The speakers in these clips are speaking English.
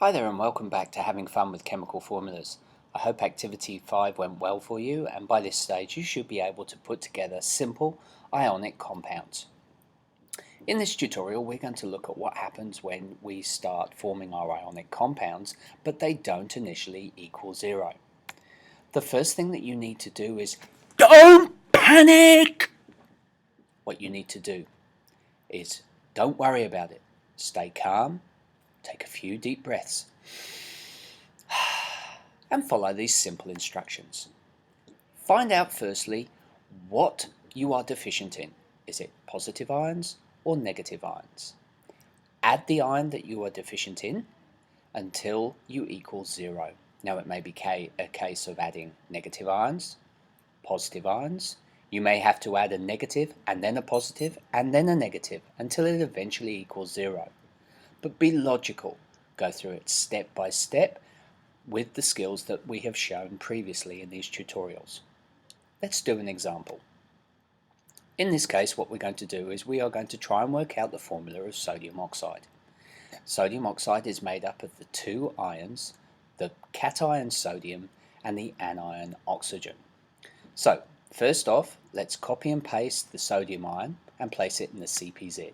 Hi there and welcome back to Having Fun with Chemical Formulas. I hope Activity 5 went well for you, and by this stage you should be able to put together simple ionic compounds. In this tutorial we're going to look at what happens when we start forming our ionic compounds but they don't initially equal zero. The first thing that you need to do is don't panic! What you need to do is don't worry about it. Stay calm. Take a few deep breaths and follow these simple instructions. Find out firstly what you are deficient in. Is it positive ions or negative ions? Add the ion that you are deficient in until you equal zero. Now it may be a case of adding negative ions, positive ions. You may have to add a negative and then a positive and then a negative until it eventually equals zero. But be logical. Go through it step by step with the skills that we have shown previously in these tutorials. Let's do an example. In this case, what we're going to do is we are going to try and work out the formula of sodium oxide. Sodium oxide is made up of the two ions, the cation sodium and the anion oxygen. So, first off, let's copy and paste the sodium ion and place it in the CpZ.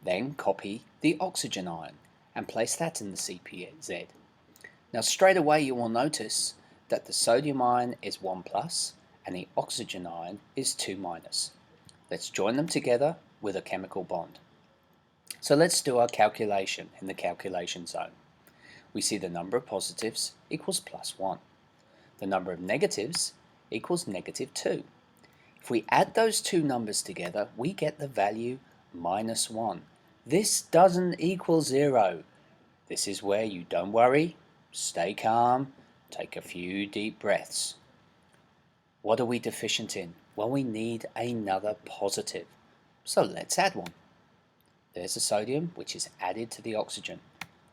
Then copy the oxygen ion and place that in the CpZ. Now straight away you will notice that the sodium ion is 1 plus and the oxygen ion is 2 minus. Let's join them together with a chemical bond. So let's do our calculation in the calculation zone. We see the number of positives equals +1. The number of negatives equals -2. If we add those two numbers together, we get the value -1. This doesn't equal zero. This is where you don't worry, stay calm, take a few deep breaths. What are we deficient in? Well, we need another positive. So let's add one. There's the sodium, which is added to the oxygen.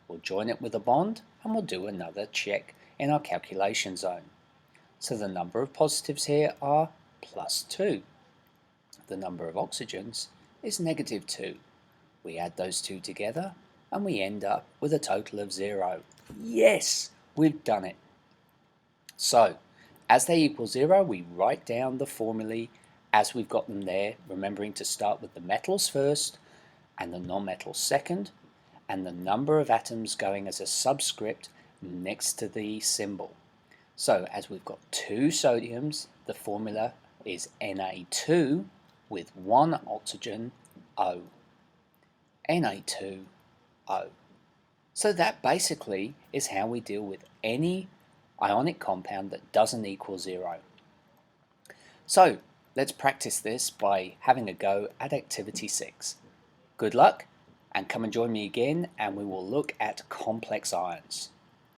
We'll join it with a bond and we'll do another check in our calculation zone. So the number of positives here are +2. The number of oxygens is -2. We add those two together and we end up with a total of 0. Yes, we've done it. So, as they equal 0, we write down the formulae as we've got them there, remembering to start with the metals first and the non-metals second, and the number of atoms going as a subscript next to the symbol. So, as we've got two sodiums, the formula is Na2 with one oxygen, O. Na2O. So that basically is how we deal with any ionic compound that doesn't equal 0. So let's practice this by having a go at activity 6. Good luck, and come and join me again and we will look at complex ions.